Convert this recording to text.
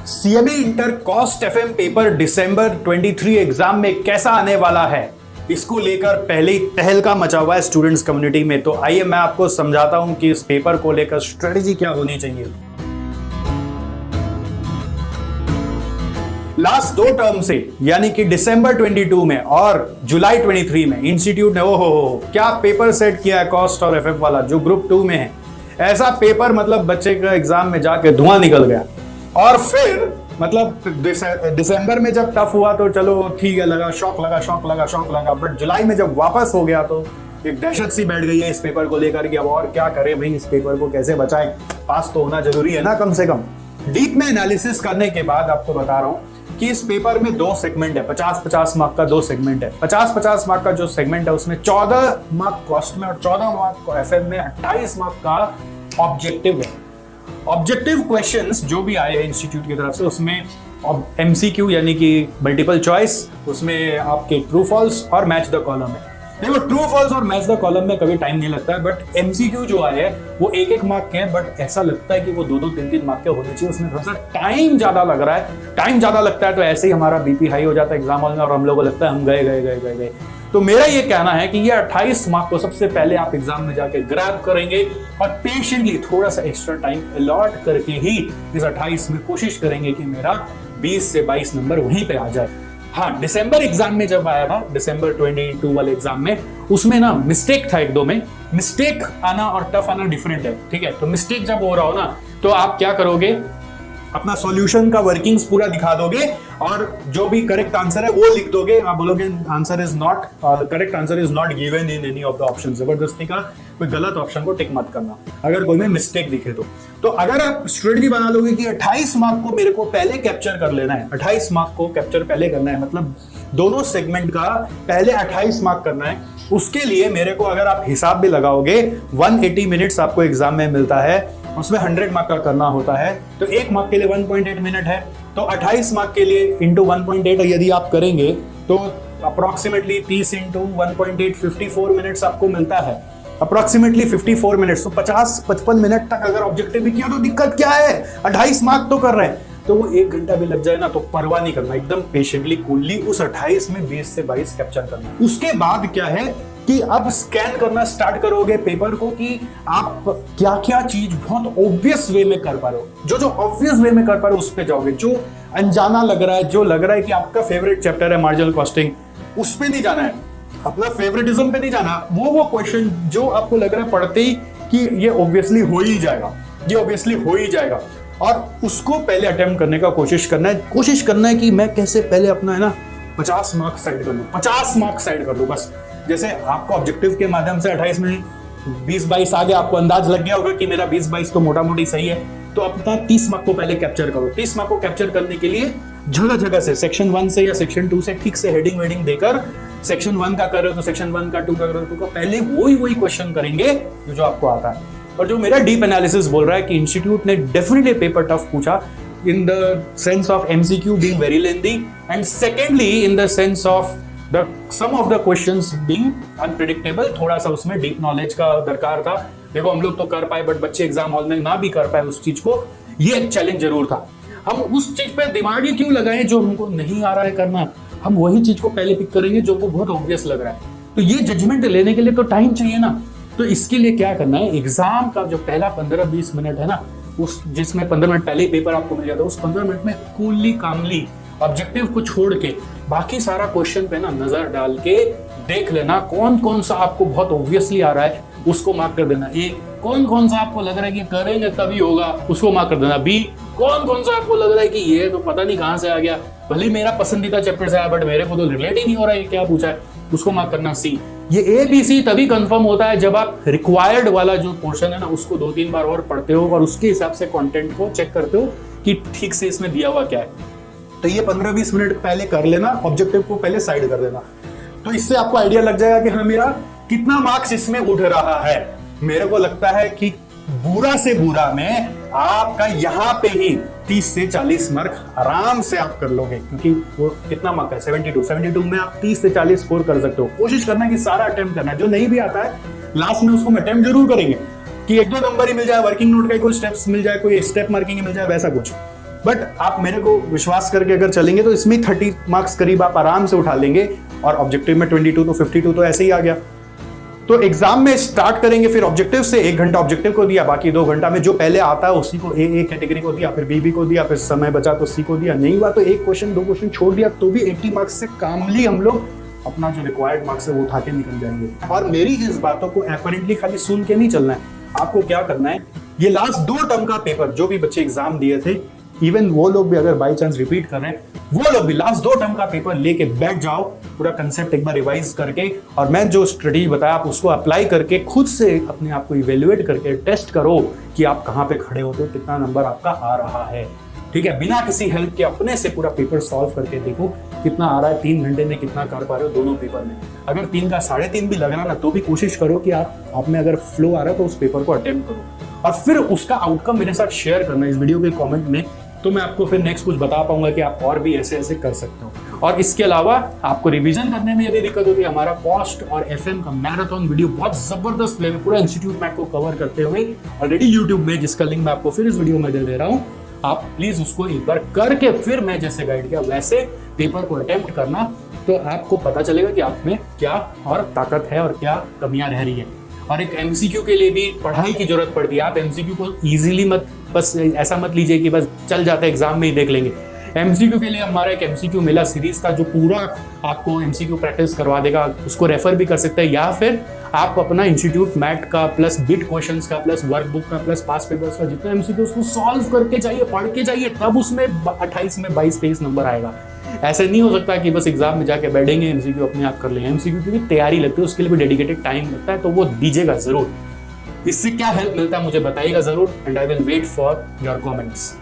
CMA inter cost FM paper दिसंबर 23 exam में कैसा आने वाला है, इसको लेकर पहले ही तहलका मचा हुआ है स्टूडेंट्स कम्युनिटी में। तो आइए मैं आपको समझाता हूं कि इस पेपर को लेकर स्ट्रेटेजी क्या होनी चाहिए। लास्ट दो टर्म से यानी कि दिसंबर 22 में और जुलाई 23 में इंस्टीट्यूट ने ओहो क्या पेपर सेट किया है कॉस्ट और एफएफ वाला जो ग्रुप 2 में है। ऐसा पेपर मतलब बच्चे का एग्जाम में जाके धुआं निकल गया। और फिर मतलब दिसंबर में जब टफ हुआ तो चलो ठीक है, लगा शौक लगा, बट जुलाई में जब वापस हो गया तो एक दहशत सी बैठ गई है इस पेपर को लेकर कि अब और क्या करें भाई, इस पेपर को कैसे बचाएं, पास तो होना जरूरी है ना कम से कम। डीप में एनालिसिस करने के बाद आपको बता रहा हूं कि इस पेपर में दो सेगमेंट है, 50-50 मार्क का दो सेगमेंट है। 50-50 मार्क का जो सेगमेंट है उसमें 14 मार्क कॉस्ट में और 14 मार्क एफएम में, 28 मार्क का ऑब्जेक्टिव है। ऑब्जेक्टिव क्वेश्चंस जो भी आए हैं इंस्टीट्यूट की तरफ से उसमें एमसीक्यू यानी कि मल्टीपल चॉइस, उसमें आपके ट्रू फॉल्स और मैच द कॉलम है। देखो ट्रू फॉल्स और मैच द कॉलम में कभी टाइम नहीं लगता है, बट एमसीक्यू जो आए हैं वो एक एक मार्क के हैं, बट ऐसा लगता है कि वो 2-2, 3-3 मार्क के होने चाहिए। उसमें थोड़ा सा टाइम ज्यादा लग रहा है। टाइम ज्यादा लगता है तो ऐसे ही हमारा बीपी हाई हो जाता है एग्जाम हॉल में और हम लोगों को लगता है हम गए। तो मेरा ये कहना है कि ये 28 मार्क को सबसे पहले आप एग्जाम में जाके ग्रैब करेंगे और पेशेंटली थोड़ा सा एक्स्ट्रा टाइम अलॉट करके ही इस 28 में कोशिश करेंगे कि मेरा 20 से 22 नंबर वहीं पे आ जाए। हाँ, दिसंबर एग्जाम में जब आया था, दिसंबर 22 वाले एग्जाम में, उसमें ना मिस्टेक था एक दो में। मिस्टेक आना और टफ आना डिफरेंट है, ठीक है। तो मिस्टेक जब हो रहा हो ना तो आप क्या करोगे, अपना सॉल्यूशन का वर्किंग्स पूरा दिखा दोगे और जो भी करेक्ट आंसर है वो लिख दोगे। आप बोलोगे answer is not, correct answer is not given in any of the option. जबरदस्ती का कोई गलत ऑप्शन को टिक मत करना अगर कोई में मिस्टेक दिखे तो अगर आप स्ट्रेटजी बना लोगे कि 28 मार्क को मेरे को पहले कैप्चर कर लेना है, 28 मार्क को कैप्चर पहले करना है, मतलब दोनों सेगमेंट का पहले 28 मार्क करना है, उसके लिए मेरे को अगर आप हिसाब भी लगाओगे 180 मिनट्स आपको एग्जाम में मिलता है, उसमें 100 मार्क का करना होता है, तो एक मार्क के लिए 1.8 मिनट है। तो 28 मार्क के लिए इंटू 1.8 यदि आप करेंगे तो अप्रोक्सीमेटली 30 इंटू 1.8 54 मिनट्स आपको मिलता है, अप्रोक्सीमेटली 54 मिनट्स। तो 50-55 मिनट तक अगर ऑब्जेक्टिव भी किया तो दिक्कत क्या है, 28 मार्क तो कर रहे हैं, तो वो 1 घंटा भी लग जाए ना तो परवाह नहीं करना, एकदम पेशेंटली कूलली उस 28 में 20 से 22 कैप्चर करना। उसके बाद क्या है कि अब स्कैन करना स्टार्ट करोगे पेपर को कि आप क्या क्या चीज बहुत ऑब्वियस वे में कर पा रहे हो। जो ऑब्वियस वे में कर पा रहे हो उस पे जाओगे। जो अनजाना लग रहा है, जो लग रहा है कि आपका फेवरेट चैप्टर है मार्जिनल कॉस्टिंग, उस पे नहीं जाना है, अपना फेवरेटिज्म पे नहीं जाना। वो क्वेश्चन जो आपको लग रहा है पढ़ते ही कि ये ऑब्वियसली हो ही जाएगा, और उसको पहले अटेम्प्ट करने का कोशिश करना है कि मैं कैसे पहले अपना है ना 50 मार्क साइड कर लूं, 50 मार्क साइड कर लूं बस। जैसे आपको ऑब्जेक्टिव के माध्यम से 28 में 20-22 आ गया, आपको अंदाज लग गया होगा कि मेरा 20-22 तो मोटा मोटी सही है, तो अपना 30 मार्क को पहले कैप्चर करो। 30 मार्क को कैप्चर करने के लिए जगह से सेक्शन 1 से या सेक्शन 2 से ठीक से हेडिंग वेडिंग देकर, सेक्शन 1 का कर रहे हो तो सेक्शन 1 का, 2 का कर रहे हो 2 का, पहले वही क्वेश्चन करेंगे जो आपको आता है। और जो मेरा डीप एनालिसिस बोल रहा है कि इंस्टीट्यूट ने डेफिनेटली पेपर टफ पूछा in the sense of MCQ being very lengthy, and secondly in the sense of some of the questions being unpredictable। थोड़ा सा उसमें डीप नॉलेज का दरकार था। देखो हम लोग तो कर पाए, बट बच्चे एग्जाम हॉल में ना भी कर पाए उस चीज को, ये एक चैलेंज जरूर था। हम उस चीज पे दिमाग ही क्यों लगाएं जो हमको नहीं आ रहा है करना, हम वही चीज को पहले पिक करेंगे जो हमको बहुत ऑब्वियस लग रहा है। तो ये जजमेंट लेने के लिए तो टाइम चाहिए ना, तो इसके लिए क्या करना है, एग्जाम का जो पहला 15-20 मिनट है ना, उस जिसमें 15 मिनट पहले ही पेपर आपको मिल जाता है, उस 15 मिनट में कूलली कामली ऑब्जेक्टिव को छोड़ के बाकी सारा क्वेश्चन पे ना नजर डाल के देख लेना कौन सा आपको बहुत ऑब्वियसली आ रहा है, उसको मार्क कर देना। ए, कौन सा आपको लग रहा है कि करेंगे तभी होगा, उसको मार्क कर देना। बी, कौन सा आपको लग रहा है कि ये तो पता नहीं कहां से आ गया, भले मेरा पसंदीदा चैप्टर से आया बट मेरे को तो रिलेट ही नहीं हो रहा है क्या पूछा है, उसको मार्क करना। सी, ये ABC तभी कंफर्म होता है जब आप रिक्वायर्ड वाला जो पोर्शन है ना उसको 2-3 बार और पढ़ते हो और उसके हिसाब से कंटेंट को चेक करते हो कि ठीक से इसमें दिया हुआ क्या है। तो ये 15-20 मिनट पहले कर लेना, ऑब्जेक्टिव को पहले साइड कर देना, तो इससे आपको आइडिया लग जाएगा कि हाँ मेरा कितना मार्क्स इसमें उठ रहा है। मेरे को लगता है कि बुरा से बुरा में आपका यहाँ पे ही 30 से 40 मार्क आराम से आप कर लोगे, क्योंकि वो कितना मार्क है 72 में आप 30 से 40 स्कोर कर सकते हो। कोशिश करना कि सारा अटेम्प्ट करना है, जो नहीं भी आता है लास्ट में उसको अटेम्प्ट जरूर करेंगे कि 1-2 नंबर ही मिल जाए, वर्किंग नोट का कोई स्टेप्स मिल जाए, कोई स्टेप मार्किंग मिल जाए, वैसा कुछ। बट आप मेरे को विश्वास करके अगर चलेंगे तो इसमें 30 मार्क्स करीब आप आराम से उठा लेंगे, और ऑब्जेक्टिव में 22 तो 52 तो ऐसे ही आ गया। तो एग्जाम में स्टार्ट करेंगे फिर ऑब्जेक्टिव से, 1 घंटा ऑब्जेक्टिव को दिया, बाकी 2 घंटा में जो पहले आता है उसी को ए कैटेगरी को दिया, फिर बी को दिया, फिर समय बचा तो सी को दिया, नहीं हुआ तो 1 क्वेश्चन 2 क्वेश्चन छोड़ दिया, तो भी 80 मार्क्स से कामली हम लोग अपना जो रिक्वायर्ड मार्क्स है वो उठा के निकल जाएंगे। और मेरी इस बातों को अपरेंटली खाली सुन के नहीं चलना है, आपको क्या करना है, ये लास्ट 2 टर्म का पेपर जो भी बच्चे एग्जाम दिए थे, इवन वो लोग भी अगर बाई चांस रिपीट कर रहे हैं, वो लोग भी लास्ट 2 टर्म का पेपर लेके बैठ जाओ, पूरा कंसेप्ट एक बार रिवाइज करके, और मैं जो स्ट्रेटेजी बताया आप उसको अप्लाई करके खुद से अपने आप को इवेल्युएट करके टेस्ट करो कि आप कहाँ पे खड़े होते हो, कितना नंबर आपका आ रहा है। ठीक है, बिना किसी हेल्प के अपने से पूरा पेपर सॉल्व करके देखो कितना आ रहा है, 3 घंटे में कितना कर पा रहे हो दोनों पेपर में। अगर 3 का 3.5 भी लग रहा ना, तो भी कोशिश करो कि आप में अगर फ्लो आ रहा है तो उस पेपर को अटेम्प्ट करो, और फिर उसका आउटकम मेरे साथ शेयर करना इस वीडियो के कमेंट में, तो मैं आपको फिर नेक्स्ट कुछ बता पाऊंगा कि आप और भी ऐसे ऐसे कर सकते हो। और इसके अलावा आपको रिवीजन करने में यदि दिक्कत होती है, हमारा कॉस्ट और एफएम का मैराथन वीडियो बहुत जबरदस्त प्ले में पूरा इंस्टीट्यूट मैथ को कवर करते हुए ऑलरेडी यूट्यूब में, जिसका लिंक मैं आपको फिर इस वीडियो में दे रहा हूँ, आप प्लीज उसको एक बार करके फिर मैं जैसे गाइड किया वैसे पेपर को अटेम्प्ट करना, तो आपको पता चलेगा कि आप में क्या और ताकत है और क्या कमियां रह रही है। और एक एमसीक्यू के लिए भी पढ़ाई की जरूरत पड़ती है। आप एमसीक्यू को इजीली मत, बस ऐसा मत लीजिए कि बस चल जाता है एग्जाम में ही देख लेंगे। एमसीक्यू के लिए हमारा एक एमसीक्यू मिला सीरीज का जो पूरा आपको एमसीक्यू प्रैक्टिस करवा देगा, उसको रेफर भी कर सकते हैं, या फिर आप अपना इंस्टीट्यूट मैथ का प्लस बिट क्वेश्चंस का प्लस वर्कबुक का प्लस पास पेपर्स का जितना एमसीक्यू उसको सॉल्व करके जाइए, पढ़ के जाइए, तब उसमें 28 में 22-23 नंबर आएगा। ऐसे नहीं हो सकता कि बस एग्जाम में जाके बैठेंगे एमसीक्यू अपने आप कर लेंगे। एमसीक्यू की भी तैयारी लगती है, उसके लिए भी डेडिकेटेड टाइम लगता है, तो वो दीजिएगा जरूर। इससे क्या हेल्प मिलता है मुझे बताइएगा जरूर, and I will wait for your comments.